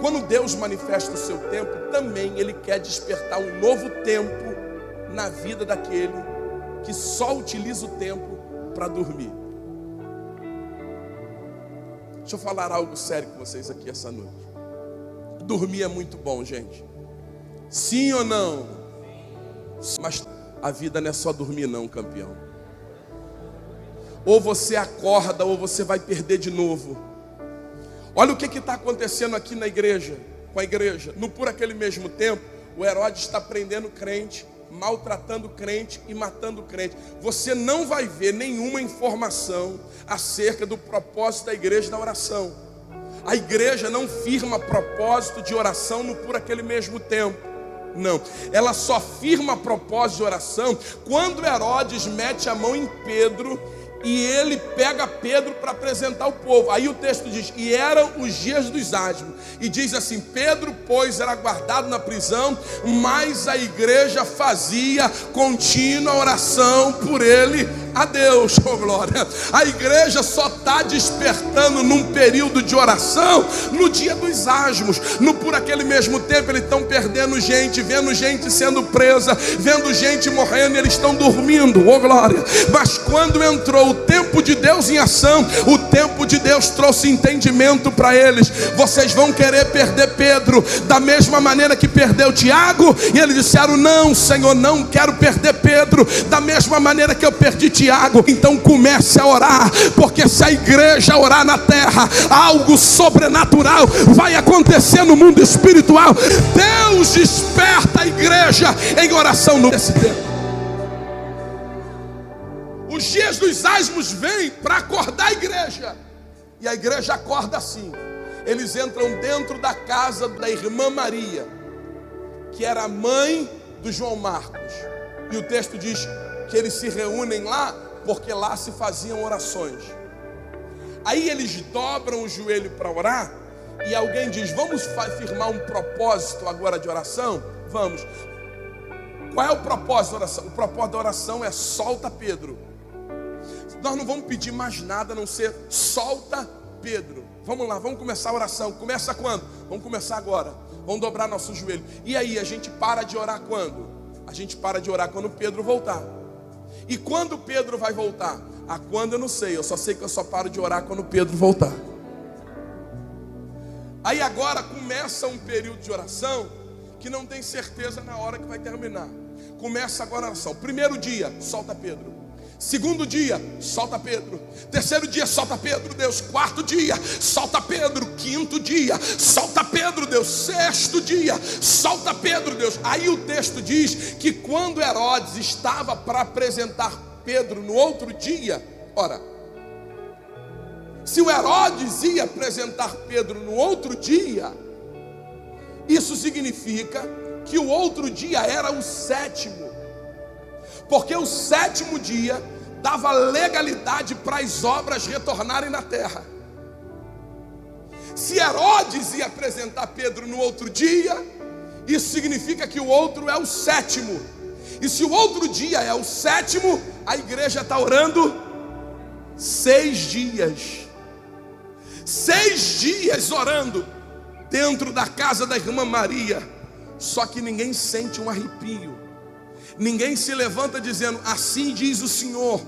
Quando Deus manifesta o seu tempo, também Ele quer despertar um novo tempo na vida daquele que só utiliza o tempo para dormir. Deixa eu falar algo sério com vocês aqui essa noite. Dormir é muito bom, gente. Sim ou não? Mas a vida não é só dormir não, campeão. Ou você acorda ou você vai perder de novo. Olha o que está acontecendo aqui na igreja, com a igreja. Por aquele mesmo tempo, o Herodes está prendendo crente, maltratando crente e matando crente. Você não vai ver nenhuma informação acerca do propósito da igreja na oração. A igreja não firma propósito de oração por aquele mesmo tempo. Não, ela só firma propósito de oração quando Herodes mete a mão em Pedro e ele pega Pedro para apresentar ao povo. Aí o texto diz, e eram os dias dos asmos. E diz assim, Pedro, pois, era guardado na prisão, mas a igreja fazia contínua oração por ele a Deus. Oh glória! A igreja só está despertando num período de oração no dia dos asmos. Por aquele mesmo tempo eles estão perdendo gente, vendo gente sendo presa, vendo gente morrendo, e eles estão dormindo. Oh glória! Mas quando entrou o tempo de Deus em ação, o tempo de Deus trouxe entendimento para eles. Vocês vão querer perder Pedro da mesma maneira que perdeu Tiago? E eles disseram, não Senhor, não quero perder Pedro da mesma maneira que eu perdi Tiago. Então comece a orar, porque se a igreja orar na terra, algo sobrenatural vai acontecer no mundo espiritual. Deus desperta a igreja em oração nesse tempo. Os dias dos asmos vêm para acordar a igreja. E a igreja acorda assim. Eles entram dentro da casa da irmã Maria, que era a mãe do João Marcos. E o texto diz que eles se reúnem lá, porque lá se faziam orações. Aí eles dobram o joelho para orar. E alguém diz, vamos firmar um propósito agora de oração? Vamos. Qual é o propósito da oração? O propósito da oração é solta Pedro. Nós não vamos pedir mais nada a não ser solta Pedro. Vamos lá, vamos começar a oração. Começa quando? Vamos começar agora. Vamos dobrar nosso joelho. E aí, a gente para de orar quando? A gente para de orar quando Pedro voltar. E quando Pedro vai voltar? Quando eu não sei, eu só sei que eu só paro de orar quando Pedro voltar. Aí agora começa um período de oração que não tem certeza na hora que vai terminar. Começa agora a oração. Primeiro dia, solta Pedro. Segundo dia, solta Pedro. Terceiro dia, solta Pedro, Deus. Quarto dia, solta Pedro. Quinto dia, solta Pedro, Deus. Sexto dia, solta Pedro, Deus. Aí o texto diz que quando Herodes estava para apresentar Pedro no outro dia, ora, se o Herodes ia apresentar Pedro no outro dia, isso significa que o outro dia era o sétimo. Porque o sétimo dia dava legalidade para as obras retornarem na terra. Se Herodes ia apresentar Pedro no outro dia, isso significa que o outro é o sétimo. E se o outro dia é o sétimo, a igreja está orando 6 dias. 6 dias orando dentro da casa da irmã Maria. Só que ninguém sente um arrepio. Ninguém se levanta dizendo, assim diz o Senhor.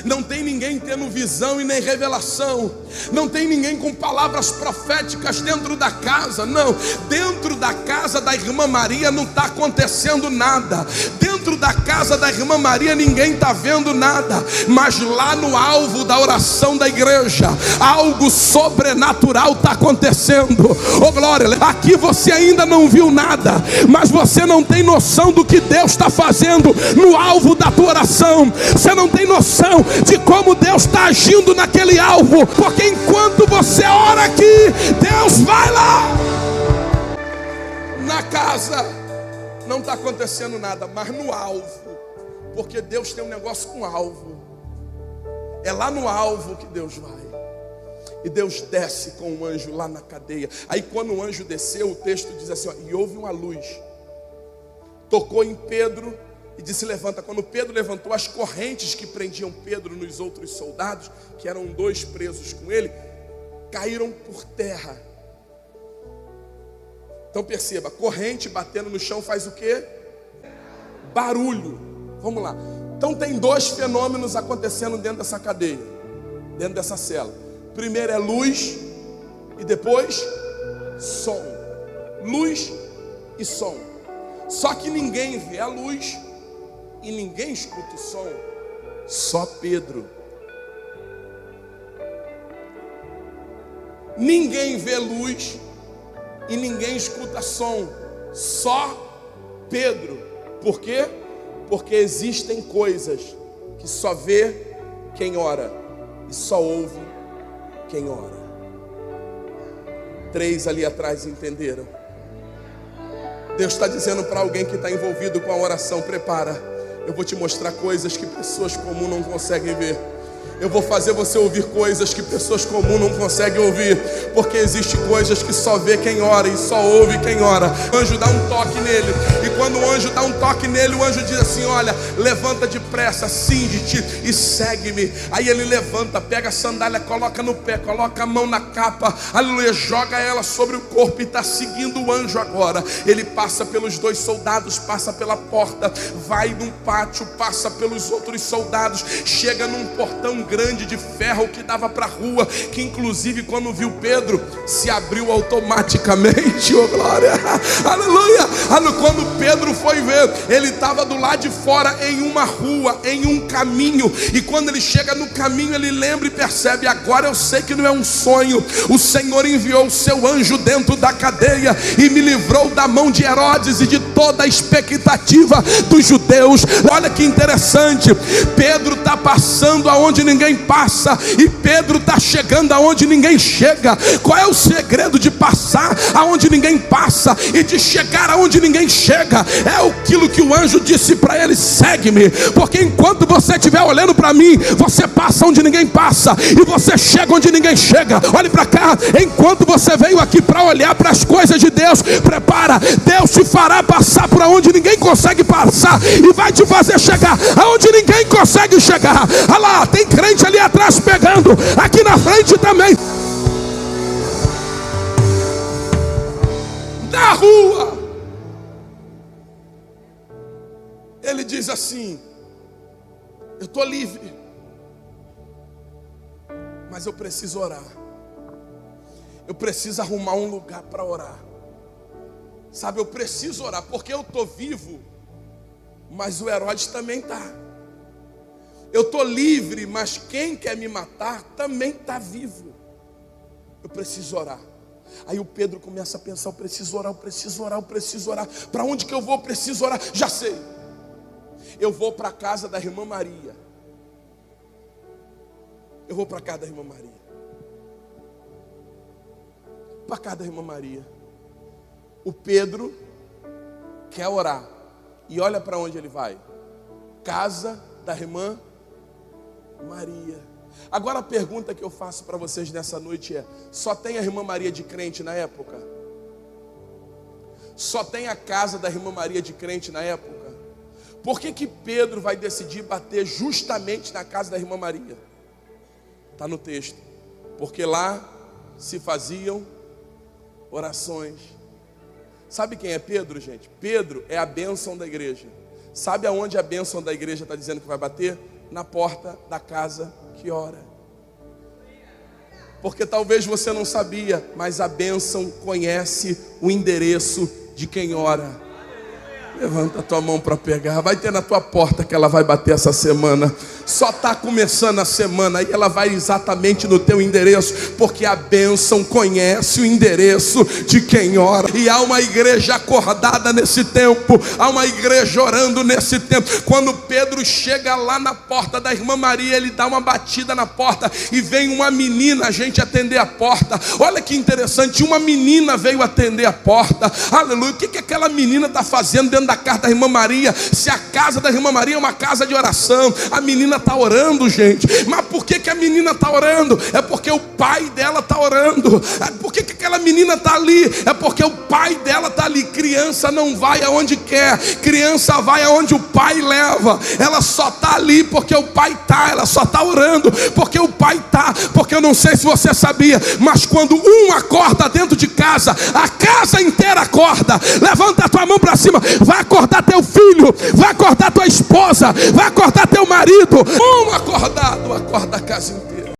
Não tem ninguém tendo visão e nem revelação. Não tem ninguém com palavras proféticas dentro da casa. Não, dentro da casa da irmã Maria não está acontecendo nada. Dentro da casa da irmã Maria ninguém está vendo nada. Mas lá no alvo da oração da igreja, algo sobrenatural está acontecendo. Oh glória, aqui você ainda não viu nada, mas você não tem noção do que Deus está fazendo no alvo da tua oração. Você não tem noção de como Deus está agindo naquele alvo, porque enquanto você ora aqui, Deus vai lá. Na casa não está acontecendo nada, mas no alvo, porque Deus tem um negócio com alvo. É lá no alvo que Deus vai. E Deus desce com um anjo lá na cadeia. Aí quando o anjo desceu, o texto diz assim, ó, e houve uma luz, tocou em Pedro e disse, levanta. Quando Pedro levantou, as correntes que prendiam Pedro nos outros soldados, que eram 2 presos com ele, caíram por terra. Então perceba, corrente batendo no chão faz o quê? Barulho. Vamos lá. Então tem dois fenômenos acontecendo dentro dessa cadeia, dentro dessa cela. Primeiro é luz e depois som. Luz e som. Só que ninguém vê a luz e ninguém escuta o som. Só Pedro. Ninguém vê luz e ninguém escuta som. Só Pedro. Por quê? Porque existem coisas que só vê quem ora e só ouve quem ora. 3 ali atrás entenderam. Deus está dizendo para alguém que está envolvido com a oração: prepara, eu vou te mostrar coisas que pessoas comuns não conseguem ver. Eu vou fazer você ouvir coisas que pessoas comuns não conseguem ouvir, porque existem coisas que só vê quem ora e só ouve quem ora. O anjo dá um toque nele, e quando o anjo dá um toque nele, o anjo diz assim: olha, levanta depressa, cinge-te e segue-me. Aí ele levanta, pega a sandália, coloca no pé, coloca a mão na capa, aleluia, joga ela sobre o corpo e está seguindo o anjo agora. Ele passa pelos 2 soldados, passa pela porta, vai num pátio, passa pelos outros soldados, chega num portão grande de ferro que dava para a rua, que inclusive quando viu Pedro, se abriu automaticamente. Oh glória, aleluia. Quando Pedro foi ver, ele estava do lado de fora em uma rua, em um caminho, e quando ele chega no caminho, ele lembra e percebe: agora eu sei que não é um sonho, o Senhor enviou o seu anjo dentro da cadeia e me livrou da mão de Herodes e de toda a expectativa dos judeus. Olha que interessante, Pedro está passando aonde ninguém passa, e Pedro está chegando aonde ninguém chega. Qual é o segredo de passar aonde ninguém passa e de chegar aonde ninguém chega? É aquilo que o anjo disse para ele: segue-me, porque enquanto você estiver olhando para mim, você passa onde ninguém passa e você chega onde ninguém chega. Olhe para cá, enquanto você veio aqui para olhar para as coisas de Deus, prepara, Deus te fará passar por onde ninguém consegue passar e vai te fazer chegar aonde ninguém consegue chegar. Olha lá, tem crente ali atrás pegando, aqui na frente também. Na rua, ele diz assim: eu estou livre, mas eu preciso orar. Eu preciso arrumar um lugar para orar. Sabe, eu preciso orar, porque eu estou vivo, mas o Herodes também está. Eu estou livre, mas quem quer me matar também está vivo. Eu preciso orar. Aí o Pedro começa a pensar: eu preciso orar, eu preciso orar, eu preciso orar. Para onde que eu vou? Eu preciso orar. Já sei. Eu vou para a casa da irmã Maria. Eu vou para a casa da irmã Maria. Para a casa da irmã Maria. O Pedro quer orar. E olha para onde ele vai: casa da irmã Maria. Agora a pergunta que eu faço para vocês nessa noite é: só tem a irmã Maria de crente na época? Só tem a casa da irmã Maria de crente na época? Por que Pedro vai decidir bater justamente na casa da irmã Maria? Está no texto. Porque lá se faziam orações. Sabe quem é Pedro, gente? Pedro é a bênção da igreja. Sabe aonde a bênção da igreja está dizendo que vai bater? Na porta da casa que ora. Porque talvez você não sabia, mas a bênção conhece o endereço de quem ora. Levanta a tua mão para pegar. Vai ter na tua porta que ela vai bater essa semana. Só está começando a semana e ela vai exatamente no teu endereço, porque a bênção conhece o endereço de quem ora. E há uma igreja acordada nesse tempo, há uma igreja orando nesse tempo. Quando Pedro chega lá na porta da irmã Maria, ele dá uma batida na porta e vem uma menina a gente atender a porta. Olha que interessante, uma menina veio atender a porta. Aleluia. O que aquela menina está fazendo dentro da casa da irmã Maria? Se a casa da irmã Maria é uma casa de oração, a menina está orando, gente. Mas por que a menina está orando? É porque o pai dela está orando. Por que aquela menina está ali? É porque o pai dela está ali. Criança não vai aonde quer, criança vai aonde o pai leva. Ela só está ali porque o pai está. Ela só está orando porque o pai está. Porque eu não sei se você sabia, mas quando um acorda dentro de casa, a casa inteira acorda. acordada. Levanta a tua mão para cima. Vai acordar teu filho, vai acordar tua esposa, vai acordar teu marido. Um acordado, acorda a casa inteira.